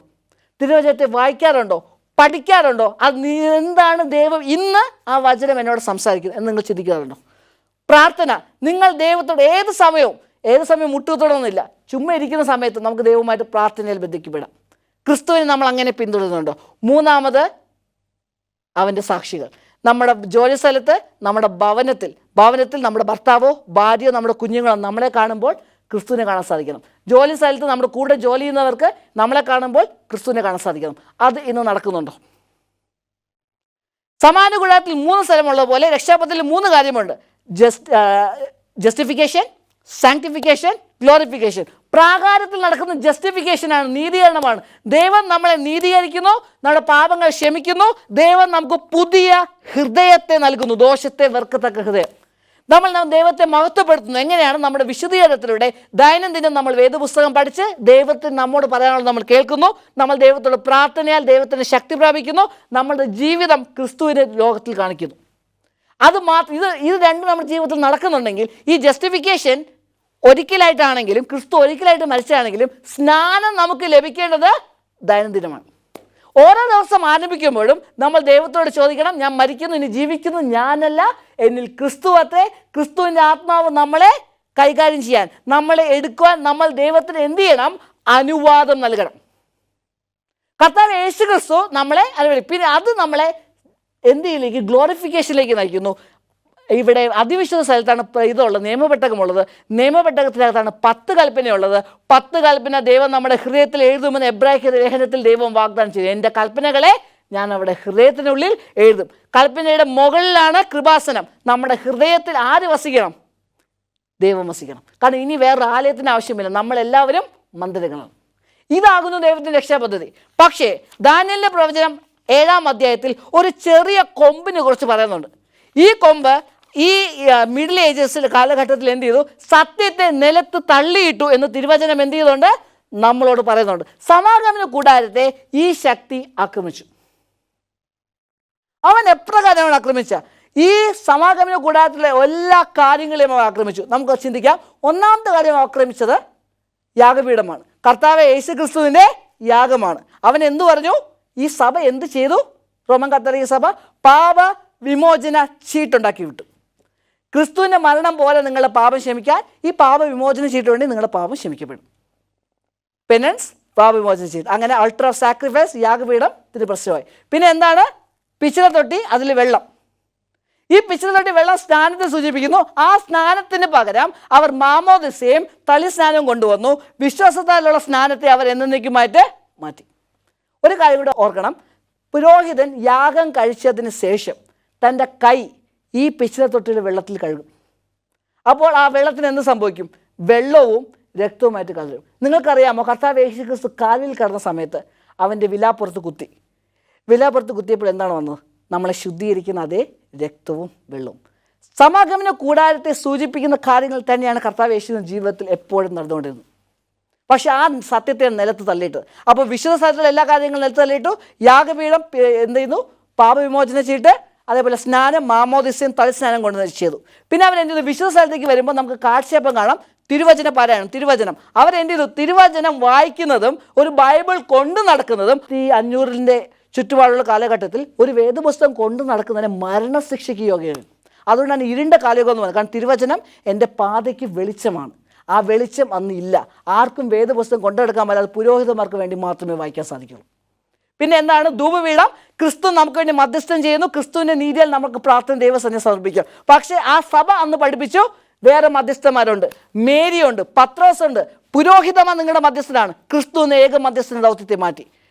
തിരുവചനത്തെ വായിക്കാറുണ്ടോ? പഠിക്കാറുണ്ടോ? അത് എന്താണ് ദൈവം ഇന്ന് ആ വചനം എന്നോട് സംസാരിക്കുന്നത് എന്ന് നിങ്ങൾ ചിന്തിക്കാറുണ്ടോ? പ്രാർത്ഥന. നിങ്ങൾ ദൈവത്തോട് ഏത് സമയവും മുട്ടുതൊടൊന്നുമില്ല, ചുമ്മാ ഇരിക്കുന്ന സമയത്ത് നമുക്ക് ദൈവവുമായിട്ട് പ്രാർത്ഥനയിൽ ബന്ധിക്കപ്പെടാം. ക്രിസ്തുവിനെ നമ്മൾ അങ്ങനെ പിന്തുടരുന്നുണ്ടോ? 3-ാമത് അവൻ്റെ സാക്ഷികൾ. നമ്മുടെ ജോലി സ്ഥലത്ത്, നമ്മുടെ ഭവനത്തിൽ നമ്മുടെ ഭർത്താവോ ഭാര്യയോ നമ്മുടെ കുഞ്ഞുങ്ങളോ നമ്മളെ കാണുമ്പോൾ ക്രിസ്തുവിനെ കാണാൻ സാധിക്കണം. ജോലി സ്ഥലത്ത് നമ്മുടെ കൂടെ ജോലി ചെയ്യുന്നവർക്ക് നമ്മളെ കാണുമ്പോൾ ക്രിസ്തുവിനെ കാണാൻ സാധിക്കണം. അത് ഇന്ന് നടക്കുന്നുണ്ടോ? സമാന കൂടാരത്തിൽ 3 സ്ഥലമുള്ള പോലെ രക്ഷാപദ്ധതിയിൽ 3 കാര്യമുണ്ട്: ജസ്റ്റിഫിക്കേഷൻ, സാങ്ക്ടിഫിക്കേഷൻ, ഗ്ലോറിഫിക്കേഷൻ. പ്രാകാരത്തിൽ നടക്കുന്ന ജസ്റ്റിഫിക്കേഷനാണ്, നീതീകരണമാണ്. ദൈവം നമ്മളെ നീതീകരിക്കുന്നു, നമ്മുടെ പാപങ്ങൾ ക്ഷമിക്കുന്നു, ദൈവം നമുക്ക് പുതിയ ഹൃദയത്തെ നൽകുന്നു, ദോഷത്തെ വെറുക്കത്തക്ക ഹൃദയം. നമ്മൾ ദൈവത്തെ മഹത്വപ്പെടുത്തുന്നു. എങ്ങനെയാണ്? നമ്മുടെ വിശുദ്ധീകരണത്തിലൂടെ. ദൈനംദിനം നമ്മൾ വേദപുസ്തകം പഠിച്ച് ദൈവത്തിന് നമ്മോട് പറയാനുള്ളത് നമ്മൾ കേൾക്കുന്നു, നമ്മൾ ദൈവത്തോട് പ്രാർത്ഥനയാൽ ദൈവത്തിന് ശക്തി പ്രാപിക്കുന്നു, നമ്മുടെ ജീവിതം ക്രിസ്തുവിനെ ലോകത്തിൽ കാണിക്കുന്നു. അത് മാത്രം ഇത് രണ്ടും നമ്മുടെ ജീവിതത്തിൽ നടക്കുന്നുണ്ടെങ്കിൽ, ഈ ജസ്റ്റിഫിക്കേഷൻ ഒരിക്കലായിട്ടാണെങ്കിലും ക്രിസ്തു ഒരിക്കലായിട്ട് മരിച്ചാണെങ്കിലും സ്നാനം നമുക്ക് ലഭിക്കേണ്ടത് ദൈനംദിനമാണ്. ഓരോ ദിവസം ആരംഭിക്കുമ്പോഴും നമ്മൾ ദൈവത്തോട് ചോദിക്കണം, ഞാൻ മരിക്കുന്നു, ഇനി ജീവിക്കുന്നു ഞാനല്ല, എന്നിൽ ക്രിസ്തു അത്രേ. ക്രിസ്തുവിൻ്റെ ആത്മാവ് നമ്മളെ കൈകാര്യം ചെയ്യാൻ, നമ്മളെ എടുക്കുവാൻ നമ്മൾ ദൈവത്തിന് എന്ത് ചെയ്യണം? അനുവാദം നൽകണം. കർത്താവ് യേശു ക്രിസ്തു നമ്മളെ അനുവദിക്കും. പിന്നെ അത് നമ്മളെ എന്തിലേക്ക്? ഗ്ലോറിഫിക്കേഷനിലേക്ക് നയിക്കുന്നു. ഇവിടെ അതിവിശുദ്ധ സ്ഥലത്താണ് ഇതുള്ളത്, നിയമപെട്ടകമുള്ളത്. നിയമപെട്ടകത്തിനകത്താണ് 10 കൽപ്പനയുള്ളത്. 10 കൽപ്പന ദൈവം നമ്മുടെ ഹൃദയത്തിൽ എഴുതുമെന്ന് എബ്രായ ലേഖനത്തിൽ ദൈവം വാഗ്ദാനം ചെയ്തു. എൻ്റെ കൽപ്പനകളെ ഞാൻ അവിടെ ഹൃദയത്തിനുള്ളിൽ എഴുതും. കൽപ്പനയുടെ മുകളിലാണ് കൃപാസനം. നമ്മുടെ ഹൃദയത്തിൽ ആര് വസിക്കണം? ദൈവം വസിക്കണം. കാരണം ഇനി വേറെ ആലയത്തിന് ആവശ്യമില്ല, നമ്മളെല്ലാവരും മന്ദിരങ്ങളാണ്. ഇതാകുന്നു ദൈവത്തിൻ്റെ രക്ഷാപദ്ധതി. പക്ഷേ ദാനിയേലിന്റെ പ്രവചനം 7-ാം അധ്യായത്തിൽ ഒരു ചെറിയ കൊമ്പിനെ കുറിച്ച് പറയുന്നുണ്ട്. ഈ കൊമ്പ് ഈ മിഡിൽ ഏജസ് കാലഘട്ടത്തിൽ എന്ത് ചെയ്തു? സത്യത്തെ നിലത്ത് തള്ളിയിട്ടു എന്ന് തിരുവചനം എന്ത് ചെയ്തുകൊണ്ട് നമ്മളോട് പറയുന്നുണ്ട്. സമാഗമന കൂടാരത്തെ ഈ ശക്തി ആക്രമിച്ചു. അവൻ എപ്രകാരമാണ് ആക്രമിച്ച? ഈ സമാഗമന കൂടാരത്തിലെ എല്ലാ കാര്യങ്ങളെയും അവൻ ആക്രമിച്ചു. നമുക്ക് ചിന്തിക്കാം. ഒന്നാമത്തെ കാര്യം ആക്രമിച്ചത് യാഗപീഠമാണ്. കർത്താവ് യേശു ക്രിസ്തുവിൻ്റെ യാഗമാണ്. അവൻ എന്തു പറഞ്ഞു? ഈ സഭ എന്ത് ചെയ്തു? റോമൻ കത്തോലിക്ക സഭ പാപ വിമോചന ചീട്ടുണ്ടാക്കി വിട്ടു. ക്രിസ്തുവിൻ്റെ മരണം പോലെ നിങ്ങളുടെ പാപം ക്ഷമിക്കാൻ ഈ പാപ വിമോചന ചീട്ടുണ്ടെങ്കിൽ നിങ്ങളുടെ പാപം ക്ഷമിക്കപ്പെടും. പെനൻസ്, പാപ വിമോചന ചീട്ട്. അങ്ങനെ അൾട്ടർ ഓഫ് സാക്രിഫൈസ്, യാഗപീഠം ഇതിന് പ്രശ്നമായി. പിന്നെ എന്താണ്? പിച്ചള തൊട്ടി, അതിൽ വെള്ളം. ഈ പിച്ചള തൊട്ടി വെള്ളം സ്നാനത്തെ സൂചിപ്പിക്കുന്നു. ആ സ്നാനത്തിന് പകരം അവർ മാമോദിസയും തളിസ്നാനവും കൊണ്ടുവന്നു. വിശ്വാസത്താലുള്ള സ്നാനത്തെ അവർ എന്നേക്കുമായിട്ട് മാറ്റി. ഒരു കാര്യം കൂടെ ഓർക്കണം. പുരോഹിതൻ യാഗം കഴിച്ചതിന് ശേഷം തൻ്റെ കൈ ഈ പിച്ചള തൊട്ടിയുടെ വെള്ളത്തിൽ കഴുകും. അപ്പോൾ ആ വെള്ളത്തിന് എന്ത് സംഭവിക്കും? വെള്ളവും രക്തവുമായിട്ട് കലരും. നിങ്ങൾക്കറിയാമോ, കർത്താവ് യേശു ക്രിസ്തു കാലിൽ കടന്ന സമയത്ത് അവൻ്റെ വിലാപ്പുറത്ത് കുത്തി. വിലാപ്പുറത്ത് കുത്തിയപ്പോൾ എന്താണ് വന്നത്? നമ്മളെ ശുദ്ധീകരിക്കുന്ന അതേ രക്തവും വെള്ളവും. സമാഗമന കൂടാരത്തെ സൂചിപ്പിക്കുന്ന കാര്യങ്ങൾ തന്നെയാണ് കർത്താവ് യേശുവിൻ്റെ ജീവിതത്തിൽ എപ്പോഴും നടന്നുകൊണ്ടിരുന്നത്. പക്ഷെ ആ സത്യത്തെ നിലത്ത് തള്ളിയിട്ട്, അപ്പോൾ വിശുദ്ധ സ്ഥലത്തിലെ എല്ലാ കാര്യങ്ങളും നിലത്ത് തള്ളിയിട്ടു. യാഗപീഠം എന്ത് ചെയ്യുന്നു? പാപവിമോചന ചീട്ട്, അതേപോലെ സ്നാനം, മാമോദിസയും തളിസ്നാനം കൊണ്ട് ചെയ്തു. പിന്നെ അവൻ എന്ത് ചെയ്തു? വിശുദ്ധ സ്ഥലത്തേക്ക് വരുമ്പോൾ നമുക്ക് കാഴ്ചയപ്പം കാണാം. തിരുവചന പാരായണം, തിരുവചനം. അവരെന്ത് ചെയ്തു? തിരുവചനം വായിക്കുന്നതും ഒരു ബൈബിൾ കൊണ്ടു നടക്കുന്നതും ഈ 500-ന്റെ ചുറ്റുപാടുള്ള കാലഘട്ടത്തിൽ ഒരു വേദപുസ്തകം കൊണ്ടു നടക്കുന്നതിന് മരണശിക്ഷയ്ക്ക് യോഗ്യമാണ്. അതുകൊണ്ടാണ് ഇരുണ്ട കാലയുഗം എന്ന് പറയുന്നത്. കാരണം തിരുവചനം എൻ്റെ പാതയ്ക്ക് വെളിച്ചമാണ്. ആ വെളിച്ചം അന്ന് ഇല്ല. ആർക്കും വേദപുസ്തകം കൊണ്ടെടുക്കാൻ പറ്റാതെ പുരോഹിതന്മാർക്ക് വേണ്ടി മാത്രമേ വായിക്കാൻ സാധിക്കുള്ളൂ. പിന്നെ എന്താണ്? ധൂപപീഠം. ക്രിസ്തു നമുക്ക് വേണ്ടി മധ്യസ്ഥം ചെയ്യുന്നു. ക്രിസ്തുവിൻ്റെ നീതിയിൽ നമുക്ക് പ്രാർത്ഥന ദൈവസന്നിധിയിൽ സമർപ്പിക്കാം. പക്ഷേ ആ സഭ അന്ന് പഠിപ്പിച്ചു വേറെ മധ്യസ്ഥന്മാരുണ്ട്. മേരിയുണ്ട്, പത്രോസുണ്ട്. പുരോഹിതമാണ് നിങ്ങളുടെ മധ്യസ്ഥനാണ്. ക്രിസ്തു എന്ന ഏക മധ്യസ്ഥൻ്റെ ദൗത്യത്തെ മാറ്റി.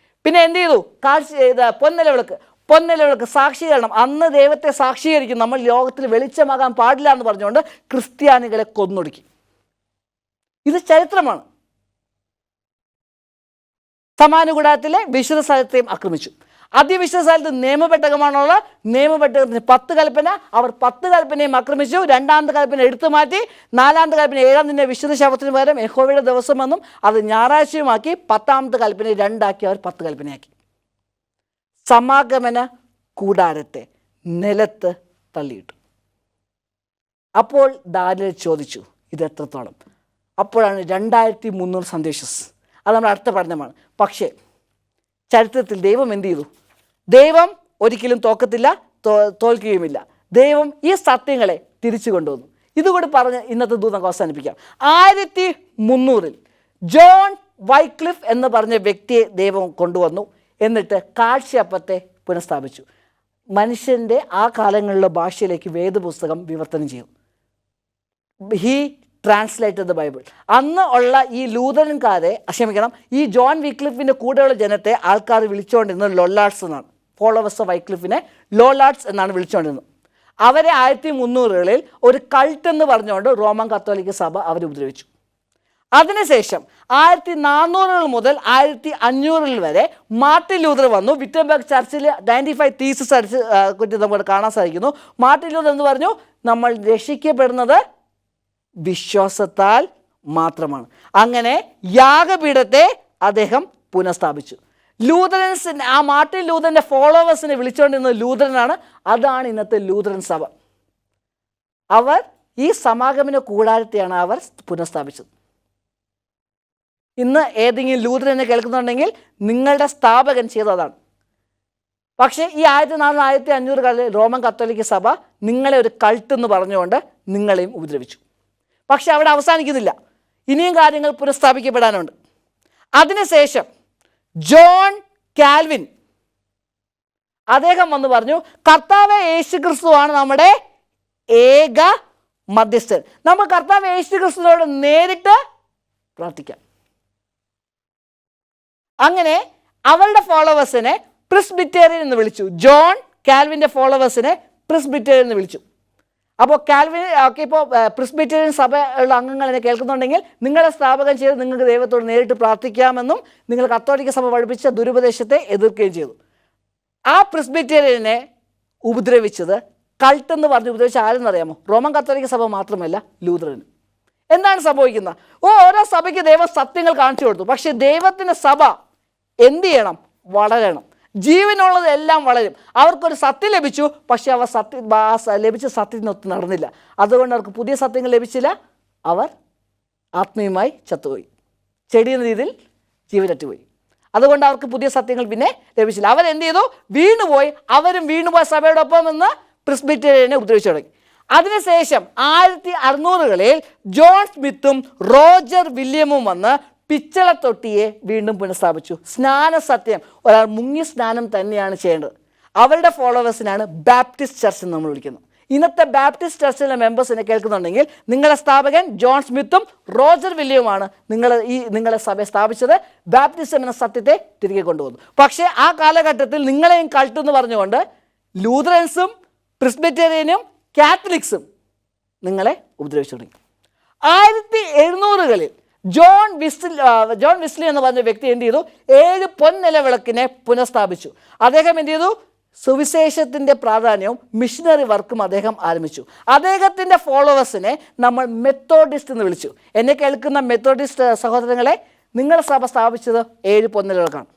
പിന്നെ എന്ത് ചെയ്തു? പൊന്നലവിളക്ക് സാക്ഷീകരണം. അന്ന് ദൈവത്തെ സാക്ഷീകരിക്കും. നമ്മൾ ലോകത്തിൽ വെളിച്ചമാകാൻ പാടില്ല എന്ന് പറഞ്ഞുകൊണ്ട് ക്രിസ്ത്യാനികളെ കൊന്നൊടുക്കി. ഇത് ചരിത്രമാണ്. സമാനുകൂടാരത്തിലെ വിശുദ്ധ സ്ഥലത്തെയും ആക്രമിച്ചു. അതിവിശുദ്ധ സ്ഥലത്ത് നിയമപെട്ടകമാണുള്ള. നിയമപെട്ടകത്തിന് 10 കൽപ്പന. അവർ 10 കൽപ്പനയും ആക്രമിച്ചു. 2-ാമത്തെ കൽപ്പന എടുത്തു മാറ്റി. 4-ാമത്തെ കൽപ്പന 7-ാം ദിന വിശുദ്ധ ശബത്തിന് പകരം യഹോവയുടെ ദിവസമെന്നും അത് ഞായറാഴ്ചയുമാക്കി. 10-ാമത്തെ കൽപ്പന 2 അവർ 10 കൽപ്പനയാക്കി. സമാഗമന കൂടാരത്തെ നിലത്ത് തള്ളിയിട്ടു. അപ്പോൾ ദാനിയേൽ ചോദിച്ചു, ഇത് എത്രത്തോളം? അപ്പോഴാണ് 2300 സന്ദേശസ്. അത് നമ്മുടെ അടുത്ത പഠനമാണ്. പക്ഷേ ചരിത്രത്തിൽ ദൈവം എന്ത് ചെയ്തു? ദൈവം ഒരിക്കലും തോക്കത്തില്ല, തോൽക്കുകയുമില്ല. ദൈവം ഈ സത്യങ്ങളെ തിരിച്ചു കൊണ്ടുവന്നു. ഇതുകൂടി പറഞ്ഞ് ഇന്നത്തെ ദൂത് നമുക്ക് അവസാനിപ്പിക്കാം. 1300 ജോൺ വൈക്ലിഫ് എന്ന് പറഞ്ഞ വ്യക്തിയെ ദൈവം കൊണ്ടുവന്നു. എന്നിട്ട് കാഴ്ചയപ്പത്തെ പുനഃസ്ഥാപിച്ചു. മനുഷ്യൻ്റെ ആ കാലങ്ങളിലെ ഭാഷയിലേക്ക് വേദപുസ്തകം വിവർത്തനം ചെയ്തു. He translated the Bible. അന്ന് ഉള്ള ഈ ലൂതറൻകാരെ ഈ ജോൺ വിക്ലിഫിൻ്റെ കൂടെയുള്ള ജനത്തെ ആൾക്കാർ വിളിച്ചുകൊണ്ടിരുന്നത് ലൊല്ലാർഡ്സ് എന്നാണ്. ഫോളോവേഴ്സ് ഓഫ് വൈക്ലിഫിനെ ലോലാർഡ്സ് എന്നാണ് വിളിച്ചുകൊണ്ടിരുന്നത്. അവരെ 1300-കളിൽ ഒരു കൾട്ട് എന്ന് പറഞ്ഞുകൊണ്ട് റോമൻ കത്തോലിക്ക സഭ അവർ ഉപദ്രവിച്ചു. അതിനുശേഷം 1400 മുതൽ 1500 വരെ മാർട്ടിൻ ലൂതർ വന്നു. വിറ്റംബർഗ് ചർച്ചിൽ 95 തീസിസ് അടിച്ച് കുറ്റി നമുക്ക് കാണാൻ സാധിക്കുന്നു. മാർട്ടിൻ ലൂതർ എന്ന് പറഞ്ഞു, നമ്മൾ രക്ഷിക്കപ്പെടുന്നത് വിശ്വാസത്താൽ മാത്രമാണ്. അങ്ങനെ യാഗപീഠത്തെ അദ്ദേഹം പുനഃസ്ഥാപിച്ചു. ലൂതറൻസിന്, ആ മാർട്ടിൻ ലൂതറിൻ്റെ ഫോളോവേഴ്സിനെ വിളിച്ചുകൊണ്ടിരുന്നത് ലൂതറനാണ്. അതാണ് ഇന്നത്തെ ലൂതറൻ സഭ. അവർ ഈ സമാഗമന കൂടാരത്തെയാണ് അവർ പുനഃസ്ഥാപിച്ചത്. ഇന്ന് ഏതെങ്കിലും ലൂതറനെ കേൾക്കുന്നുണ്ടെങ്കിൽ നിങ്ങളുടെ സ്ഥാപകൻ ചെയ്തതാണ്. പക്ഷേ ഈ 1400 1500 കാലത്ത് റോമൻ കത്തോലിക്ക സഭ നിങ്ങളെ ഒരു കൾട്ട് എന്ന് പറഞ്ഞുകൊണ്ട് നിങ്ങളെയും ഉപദ്രവിച്ചു. പക്ഷെ അവിടെ അവസാനിക്കുന്നില്ല, ഇനിയും കാര്യങ്ങൾ പുനഃസ്ഥാപിക്കപ്പെടാനുണ്ട്. അതിനുശേഷം ജോൺ കാൽവിൻ അദ്ദേഹം വന്ന് പറഞ്ഞു, കർത്താവ് യേശു ക്രിസ്തുവാണ് നമ്മുടെ ഏക മധ്യസ്ഥൻ. നമ്മൾ കർത്താവ് യേശു ക്രിസ്തുവിനോട് നേരിട്ട് പ്രാർത്ഥിക്കാം. അങ്ങനെ അവരുടെ ഫോളോവേഴ്സിനെ പ്രിസ്ബിറ്റേറിയൻ എന്ന് വിളിച്ചു. ജോൺ കാൽവിൻ്റെ ഫോളോവേഴ്സിനെ പ്രിസ്ബിറ്റേറിയൻ എന്ന് വിളിച്ചു. അപ്പോൾ കാൽവിൻ ഇപ്പോൾ പ്രിസ്ബിറ്റേറിയൻ സഭയുള്ള അംഗങ്ങൾ എന്നെ കേൾക്കുന്നുണ്ടെങ്കിൽ നിങ്ങളുടെ സ്ഥാപകൻ ചെയ്ത് നിങ്ങൾക്ക് ദൈവത്തോട് നേരിട്ട് പ്രാർത്ഥിക്കാമെന്നും നിങ്ങൾ കത്തോലിക്ക സഭ പഠിപ്പിച്ച ദുരുപദേശത്തെ എതിർക്കുകയും ചെയ്തു. ആ പ്രിസ്ബിറ്റേറിയനെ ഉപദ്രവിച്ചത്, കൾട്ട് എന്ന് പറഞ്ഞ് ഉപദ്രവിച്ച ആരെന്നറിയാമോ? റോമൻ കത്തോലിക്ക സഭ മാത്രമല്ല, ലൂതറനും. എന്താണ് സംഭവിക്കുന്നത്? ഓരോ സഭയ്ക്ക് ദൈവം സത്യങ്ങൾ കാണിച്ചു കൊടുത്തു. പക്ഷേ ദൈവത്തിൻ്റെ സഭ എന്ത് ചെയ്യണം? വളരണം. ജീവനുള്ളത് എല്ലാം വളരും. അവർക്കൊരു സത്യം ലഭിച്ചു, പക്ഷേ അവർ ലഭിച്ച സത്യത്തിനൊത്ത് നടന്നില്ല. അതുകൊണ്ട് അവർക്ക് പുതിയ സത്യങ്ങൾ ലഭിച്ചില്ല. അവർ ആത്മീയമായി ചത്തുപോയി, ചെടിയെന്ന രീതിയിൽ ജീവനറ്റുപോയി. അതുകൊണ്ട് അവർക്ക് പുതിയ സത്യങ്ങൾ പിന്നെ ലഭിച്ചില്ല. അവരെന്ത് ചെയ്തു? വീണുപോയി. അവരും വീണുപോയ സഭയോടൊപ്പം നിന്ന് പ്രിസ്ബിറ്റേറിയനെ ഉപദ്രവിച്ചു തുടങ്ങി. അതിനുശേഷം 1600-കളിൽ ജോൺ സ്മിത്തും റോജർ വില്യമും വന്ന് പിച്ചളത്തൊട്ടിയെ വീണ്ടും പുനഃസ്ഥാപിച്ചു. സ്നാനസത്യം, ഒരാൾ മുങ്ങി സ്നാനം തന്നെയാണ് ചെയ്യേണ്ടത്. അവരുടെ ഫോളോവേഴ്സിനാണ് ബാപ്റ്റിസ്റ്റ് ചർച്ച് എന്ന് നമ്മൾ വിളിക്കുന്നത്. ഇന്നത്തെ ബാപ്റ്റിസ്റ്റ് ചർച്ചിലെ മെമ്പേഴ്സിനെ കേൾക്കുന്നുണ്ടെങ്കിൽ നിങ്ങളുടെ സ്ഥാപകൻ ജോൺ സ്മിത്തും റോജർ വില്യവുമാണ് നിങ്ങളെ സഭയെ സ്ഥാപിച്ചത്. ബാപ്റ്റിസം എന്ന സത്യത്തെ തിരികെ കൊണ്ടുവന്നു. പക്ഷേ ആ കാലഘട്ടത്തിൽ നിങ്ങളെയും കൾട്ടെന്ന് പറഞ്ഞുകൊണ്ട് ലൂതറൻസും പ്രിസ്ബിറ്റേറിയനും കാത്തലിക്സും നിങ്ങളെ ഉപദ്രവിച്ചു തുടങ്ങി. 1700-കളിൽ ജോൺ വിസ്ലി എന്ന് പറഞ്ഞ വ്യക്തി എന്ത് ചെയ്തു? 7 പൊൻനിലവിളക്കിനെ പുനഃസ്ഥാപിച്ചു. അദ്ദേഹം എന്ത് ചെയ്തു? സുവിശേഷത്തിൻ്റെ പ്രാധാന്യവും മിഷനറി വർക്കും അദ്ദേഹം ആരംഭിച്ചു. അദ്ദേഹത്തിൻ്റെ ഫോളോവേഴ്സിനെ നമ്മൾ മെത്തോഡിസ്റ്റ് എന്ന് വിളിച്ചു. എന്നെ കേൾക്കുന്ന മെത്തോഡിസ്റ്റ് സഹോദരങ്ങളെ, നിങ്ങളുടെ സഭ സ്ഥാപിച്ചത് 7 പൊൻനിലവിളക്കാണ്.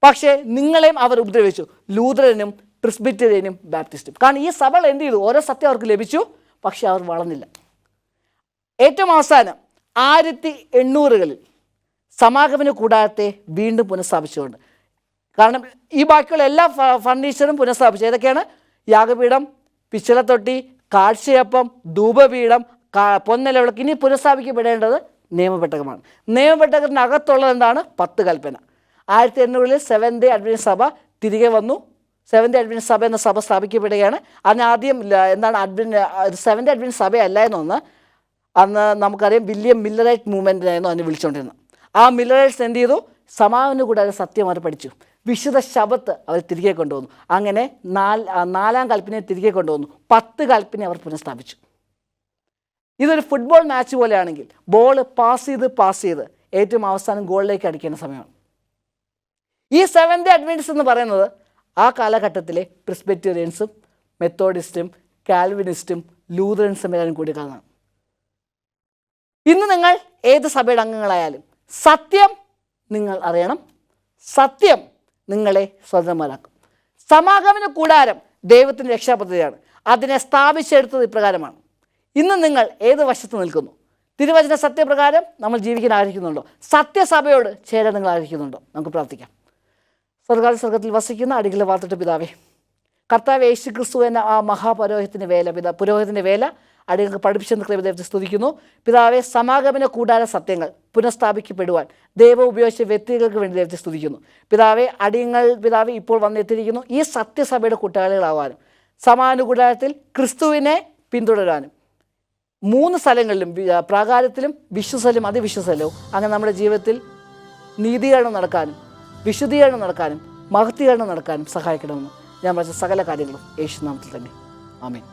പക്ഷേ നിങ്ങളെയും അവർ ഉപദ്രവിച്ചു, ലൂതറനും പ്രിസ്ബിറ്റേറിയനും ബാപ്റ്റിസ്റ്റും. കാരണം ഈ സഭകൾ എന്ത് ചെയ്തു? ഓരോ സത്യം അവർക്ക് ലഭിച്ചു, പക്ഷെ അവർ വളർന്നില്ല. ഏറ്റവും അവസാനം 1800-കളിൽ സമാഗമന കൂടാരത്തെ വീണ്ടും പുനഃസ്ഥാപിച്ചുകൊണ്ട്, കാരണം ഈ ബാക്കിയുള്ള എല്ലാ ഫർണിച്ചറും പുനഃസ്ഥാപിച്ചു. ഏതൊക്കെയാണ്? യാഗപീഠം, പിച്ചളത്തൊട്ടി, കാഴ്ചയപ്പം, ധൂപപീഠം, പൊൻനിലവിളക്ക്. ഇനി പുനഃസ്ഥാപിക്കപ്പെടേണ്ടത് നിയമപെട്ടകമാണ്. നിയമപെട്ടകത്തിനകത്തുള്ളത് എന്താണ്? 10 കൽപ്പന. 1800-കളിൽ സെവൻത് ഡേ അഡ്വെന്റിസ്റ്റ് സഭ തിരികെ വന്നു. സെവൻത് ഡേ അഡ്വെന്റിസ്റ്റ് സഭ എന്ന സഭ സ്ഥാപിക്കപ്പെടുകയാണ്. അതിനാദ്യം സെവൻത് ഡേ അഡ്വെന്റിസ്റ്റ് സഭയല്ല എന്നൊന്ന് അന്ന് നമുക്കറിയാം, വില്യം മില്ലറൈറ്റ് മൂവ്മെൻറ്റിനായിരുന്നു അതിനെ വിളിച്ചുകൊണ്ടിരുന്നത്. ആ മില്ലറൈറ്റ്സ് എന്ത് ചെയ്തു? സമാഗമന കൂടാരം സത്യം അവർ പഠിച്ചു. വിശുദ്ധ ശബത്ത് അവർ തിരികെ കൊണ്ടുവന്നു. അങ്ങനെ 4-ാം കൽപ്പനയെ തിരികെ കൊണ്ടുവന്നു. 10 കൽപ്പന അവർ പുനഃസ്ഥാപിച്ചു. ഇതൊരു ഫുട്ബോൾ മാച്ച് പോലെയാണെങ്കിൽ ബോൾ പാസ് ചെയ്ത് ഏറ്റവും അവസാനം ഗോളിലേക്ക് അടിക്കേണ്ട സമയമാണ്. ഈ സെവൻത് ഡേ അഡ്വെന്റിസ്റ്റ് എന്ന് പറയുന്നത് ആ കാലഘട്ടത്തിലെ പ്രിസ്ബിറ്റേറിയൻസും മെത്തോഡിസ്റ്റും കാൽവിനിസ്റ്റും ലൂതറൻസും എല്ലാം കൂടി കാണാം. ഇന്ന് നിങ്ങൾ ഏത് സഭയുടെ അംഗങ്ങളായാലും സത്യം നിങ്ങൾ അറിയണം. സത്യം നിങ്ങളെ സ്വതന്ത്രമാക്കും. സമാഗമന കൂടാരം ദൈവത്തിൻ്റെ രക്ഷാപദ്ധതിയാണ്. അതിനെ സ്ഥാപിച്ചെടുത്തത് ഇപ്രകാരമാണ്. ഇന്ന് നിങ്ങൾ ഏത് വശത്ത് നിൽക്കുന്നു? തിരുവചന സത്യപ്രകാരം നമ്മൾ ജീവിക്കാൻ ആഗ്രഹിക്കുന്നുണ്ടോ? സത്യസഭയോട് ചേരാൻ നിങ്ങൾ ആഗ്രഹിക്കുന്നുണ്ടോ? നമുക്ക് പ്രാർത്ഥിക്കാം. സ്വർഗത്തിൽ വസിക്കുന്ന അടികളെ വാർത്തിട്ട് പിതാവേ, കർത്താവ് യേശു ക്രിസ്തു എന്ന ആ മഹാപുരോഹിതൻ്റെ പുരോഹിതൻ്റെ വേല അടികൾക്ക് പഠിപ്പിച്ചെന്ന് ദൈവത്തെ സ്തുതിക്കുന്നു. പിതാവെ, സമാഗമന കൂടാര സത്യങ്ങൾ പുനഃസ്ഥാപിക്കപ്പെടുവാൻ ദൈവം ഉപയോഗിച്ച വ്യക്തികൾക്ക് വേണ്ടി ദൈവത്തെ സ്തുതിക്കുന്നു. പിതാവെ, പിതാവെ ഇപ്പോൾ വന്നെത്തിയിരിക്കുന്നു ഈ സത്യസഭയുടെ കൂട്ടാളികളാവാനും സമാഗമന കൂടാരത്തിൽ ക്രിസ്തുവിനെ പിന്തുടരാനും 3 സ്ഥലങ്ങളിലും, പ്രാകാരത്തിലും, വിശ്വസലും അതിവിശ്വസലവും, അങ്ങനെ നമ്മുടെ ജീവിതത്തിൽ നീതീകരണം നടക്കാനും വിശുദ്ധീകരണം നടക്കാനും മഹത്വീകരണം നടക്കാനും സഹായിക്കണമെന്ന് ഞാൻ പറഞ്ഞ സകല കാര്യങ്ങളും യേശുനാമത്തിൽ തന്നെ. ആമേൻ.